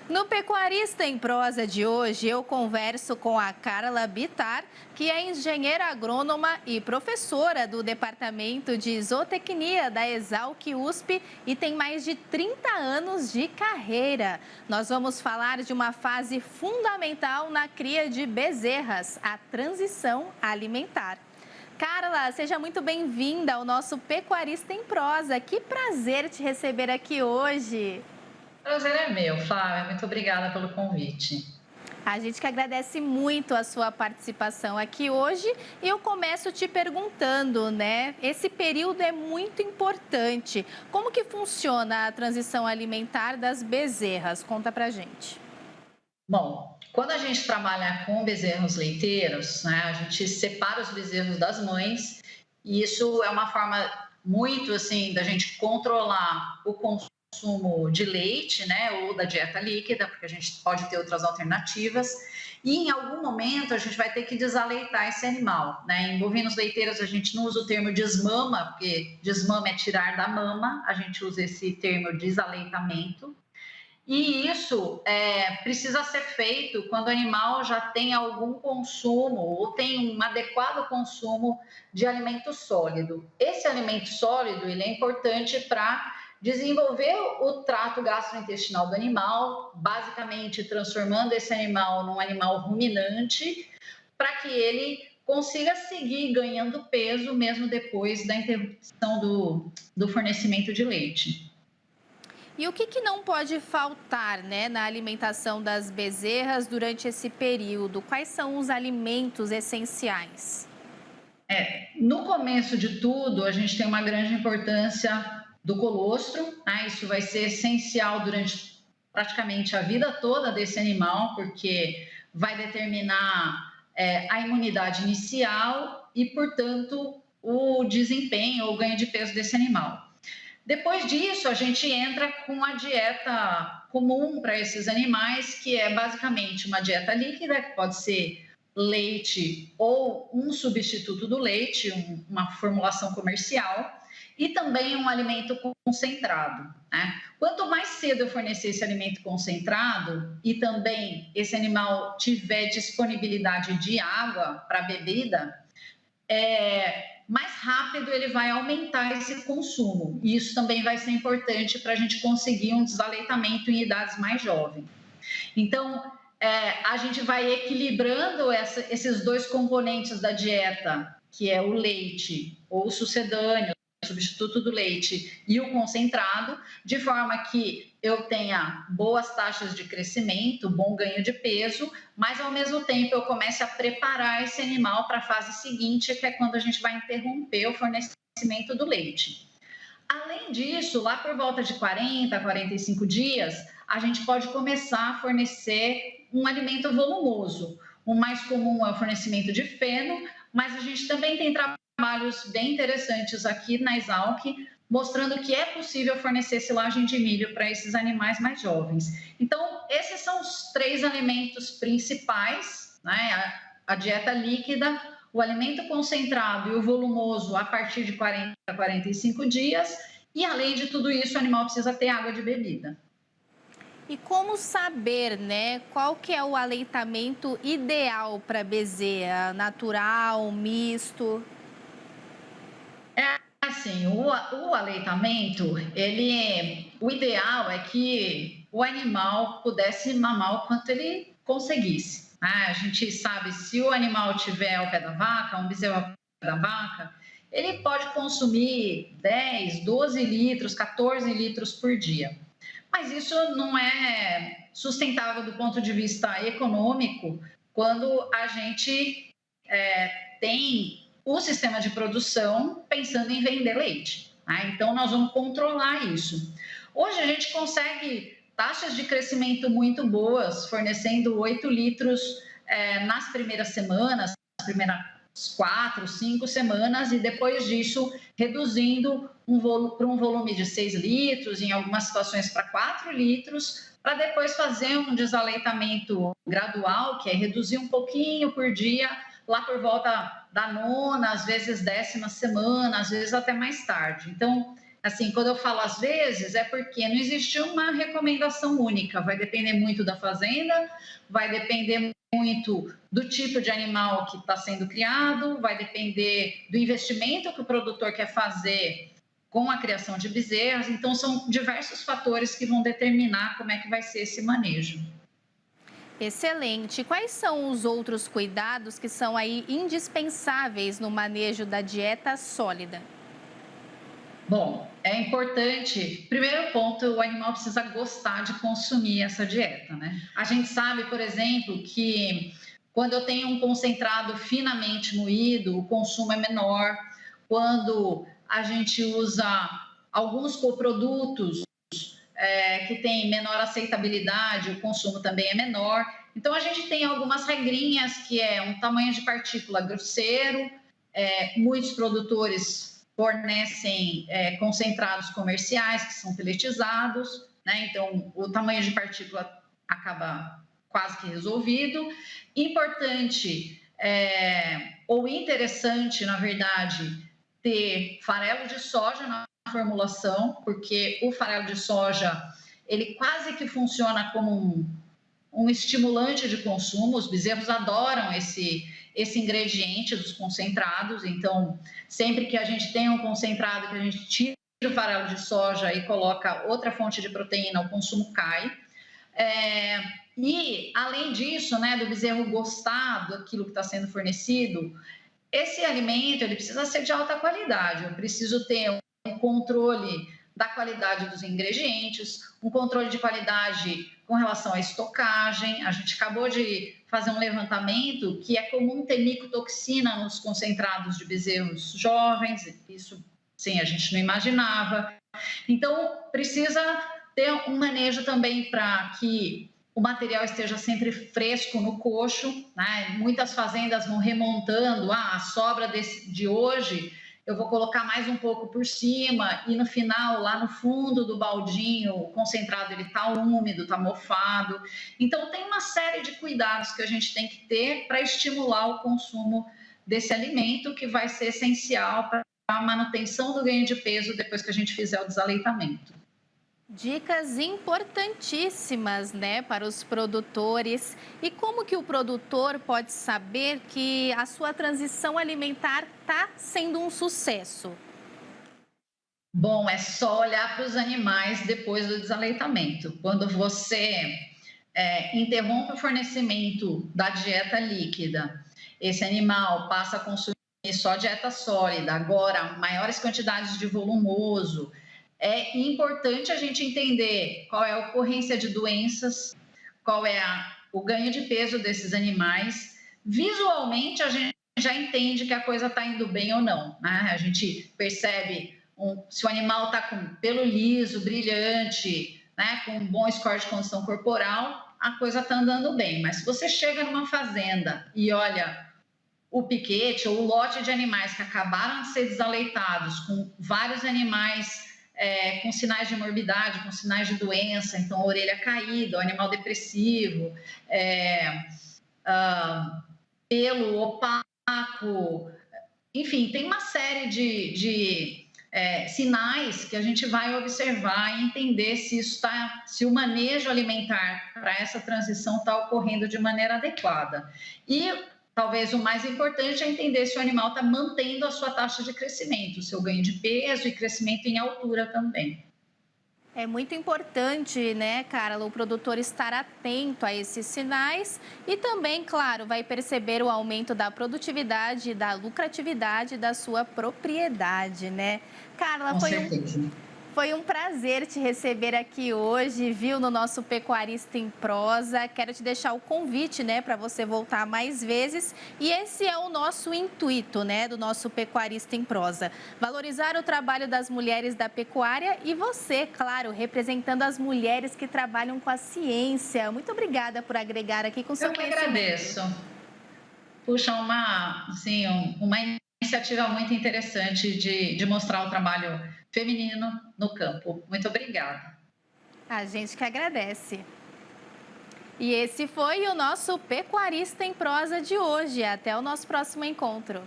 No Pecuarista em Prosa de hoje, eu converso com a Carla Bittar, que é engenheira agrônoma e professora do Departamento de Zootecnia da Exalc USP e tem mais de 30 anos de carreira. Nós vamos falar de uma fase fundamental na cria de bezerras, a transição alimentar. Carla, seja muito bem-vinda ao nosso Pecuarista em Prosa. Que prazer te receber aqui hoje. Prazer é meu, Flávia. Muito obrigada pelo convite. A gente que agradece muito a sua participação aqui hoje e eu começo te perguntando, né? Esse período é muito importante. Como que funciona a transição alimentar das bezerras? Conta pra gente. Bom, quando a gente trabalha com bezerros leiteiros, né, a gente separa os bezerros das mães e isso é uma forma muito assim da gente controlar o consumo de leite, né, ou da dieta líquida, porque a gente pode ter outras alternativas. E em algum momento a gente vai ter que desaleitar esse animal, né? Em bovinos leiteiros a gente não usa o termo desmama, porque desmama é tirar da mama, a gente usa esse termo desaleitamento. E isso precisa ser feito quando o animal já tem algum consumo ou tem um adequado consumo de alimento sólido. Esse alimento sólido ele é importante para desenvolver o trato gastrointestinal do animal, basicamente transformando esse animal num animal ruminante, para que ele consiga seguir ganhando peso mesmo depois da interrupção do fornecimento de leite. E o que não pode faltar, né, na alimentação das bezerras durante esse período? Quais são os alimentos essenciais? No começo de tudo, a gente tem uma grande importância do colostro, né? Isso vai ser essencial durante praticamente a vida toda desse animal, porque vai determinar a imunidade inicial e, portanto, o desempenho ou ganho de peso desse animal. Depois disso, a gente entra com a dieta comum para esses animais, que é basicamente uma dieta líquida, que pode ser leite ou um substituto do leite, uma formulação comercial, e também um alimento concentrado. Né? Quanto mais cedo eu fornecer esse alimento concentrado e também esse animal tiver disponibilidade de água para bebida, mais rápido ele vai aumentar esse consumo. E isso também vai ser importante para a gente conseguir um desaleitamento em idades mais jovens. Então, a gente vai equilibrando esses dois componentes da dieta, que é o leite ou o sucedâneo, substituto do leite e o concentrado, de forma que eu tenha boas taxas de crescimento, bom ganho de peso, mas ao mesmo tempo eu comece a preparar esse animal para a fase seguinte, que é quando a gente vai interromper o fornecimento do leite. Além disso, lá por volta de 40 a 45 dias, a gente pode começar a fornecer um alimento volumoso. O mais comum é o fornecimento de feno, mas a gente também tem trabalhos bem interessantes aqui na Exalc, mostrando que é possível fornecer silagem de milho para esses animais mais jovens. Então, esses são os três alimentos principais, né? A dieta líquida, o alimento concentrado e o volumoso a partir de 40 a 45 dias. E, além de tudo isso, o animal precisa ter água de bebida. E como saber, né, qual que é o aleitamento ideal para bezerra? Natural, misto? É assim, o aleitamento, o ideal é que o animal pudesse mamar o quanto ele conseguisse. Né? A gente sabe, se o animal tiver ao pé da vaca, um bezerro ao pé da vaca, ele pode consumir 10, 12 litros, 14 litros por dia. Mas isso não é sustentável do ponto de vista econômico quando a gente tem o sistema de produção pensando em vender leite. Né? Então, nós vamos controlar isso. Hoje, a gente consegue taxas de crescimento muito boas, fornecendo 8 litros nas primeiras semanas, nas primeiras 4, 5 semanas, e depois disso, reduzindo para um volume de 6 litros, em algumas situações para 4 litros, para depois fazer um desaleitamento gradual, que é reduzir um pouquinho por dia, lá por volta da nona, às vezes 10ª semana, às vezes até mais tarde. Então, assim, quando eu falo às vezes, é porque não existe uma recomendação única, vai depender muito da fazenda, vai depender muito do tipo de animal que está sendo criado, vai depender do investimento que o produtor quer fazer com a criação de bezerras. Então, são diversos fatores que vão determinar como é que vai ser esse manejo. Excelente. Quais são os outros cuidados que são aí indispensáveis no manejo da dieta sólida? Bom, é importante. Primeiro ponto, o animal precisa gostar de consumir essa dieta, né? A gente sabe, por exemplo, que quando eu tenho um concentrado finamente moído, o consumo é menor. Quando a gente usa alguns coprodutos que têm menor aceitabilidade, o consumo também é menor. Então, a gente tem algumas regrinhas, que é um tamanho de partícula grosseiro. Muitos produtores fornecem concentrados comerciais que são peletizados, né? Então o tamanho de partícula acaba quase que resolvido. Importante ou interessante, na verdade, ter farelo de soja na formulação, porque o farelo de soja ele quase que funciona como um estimulante de consumo. Os bezerros adoram esse ingrediente dos concentrados. Então, sempre que a gente tem um concentrado, que a gente tira o farelo de soja e coloca outra fonte de proteína, o consumo cai. E, além disso, né, do bezerro gostar daquilo que está sendo fornecido, esse alimento ele precisa ser de alta qualidade. Eu preciso ter um controle da qualidade dos ingredientes, um controle de qualidade com relação à estocagem. A gente acabou de fazer um levantamento que é comum ter micotoxina nos concentrados de bezerros jovens. Isso, sim, a gente não imaginava. Então, precisa ter um manejo também para que o material esteja sempre fresco no coxo, né? Muitas fazendas vão remontando, a sobra de hoje eu vou colocar mais um pouco por cima e no final, lá no fundo do baldinho, o concentrado ele está úmido, está mofado. Então, tem uma série de cuidados que a gente tem que ter para estimular o consumo desse alimento, que vai ser essencial para a manutenção do ganho de peso depois que a gente fizer o desaleitamento. Dicas importantíssimas, né, para os produtores. E como que o produtor pode saber que a sua transição alimentar está sendo um sucesso? Bom, é só olhar para os animais depois do desaleitamento. Quando você interrompe o fornecimento da dieta líquida, esse animal passa a consumir só dieta sólida, agora maiores quantidades de volumoso. É importante a gente entender qual é a ocorrência de doenças, qual é o ganho de peso desses animais. Visualmente, a gente já entende que a coisa está indo bem ou não, né? A gente percebe se o animal está com pelo liso, brilhante, né? Com um bom score de condição corporal, a coisa está andando bem. Mas se você chega numa fazenda e olha o piquete ou o lote de animais que acabaram de ser desaleitados, com vários animais com sinais de morbidade, com sinais de doença, então a orelha caída, o animal depressivo, pelo opaco, enfim, tem uma série de sinais que a gente vai observar e entender se o manejo alimentar para essa transição está ocorrendo de maneira adequada. E talvez o mais importante é entender se o animal está mantendo a sua taxa de crescimento, o seu ganho de peso e crescimento em altura também. É muito importante, né, Carla, o produtor estar atento a esses sinais e também, claro, vai perceber o aumento da produtividade e da lucratividade da sua propriedade, né? Carla, Com certeza. Foi um prazer te receber aqui hoje, viu, no nosso Pecuarista em Prosa. Quero te deixar o convite, né, para você voltar mais vezes. E esse é o nosso intuito, né, do nosso Pecuarista em Prosa. Valorizar o trabalho das mulheres da pecuária e você, claro, representando as mulheres que trabalham com a ciência. Muito obrigada por agregar aqui com seu conhecimento. Eu que agradeço. Puxa, uma iniciativa muito interessante de mostrar o trabalho feminino no campo. Muito obrigada. A gente que agradece. E esse foi o nosso Pecuarista em Prosa de hoje. Até o nosso próximo encontro.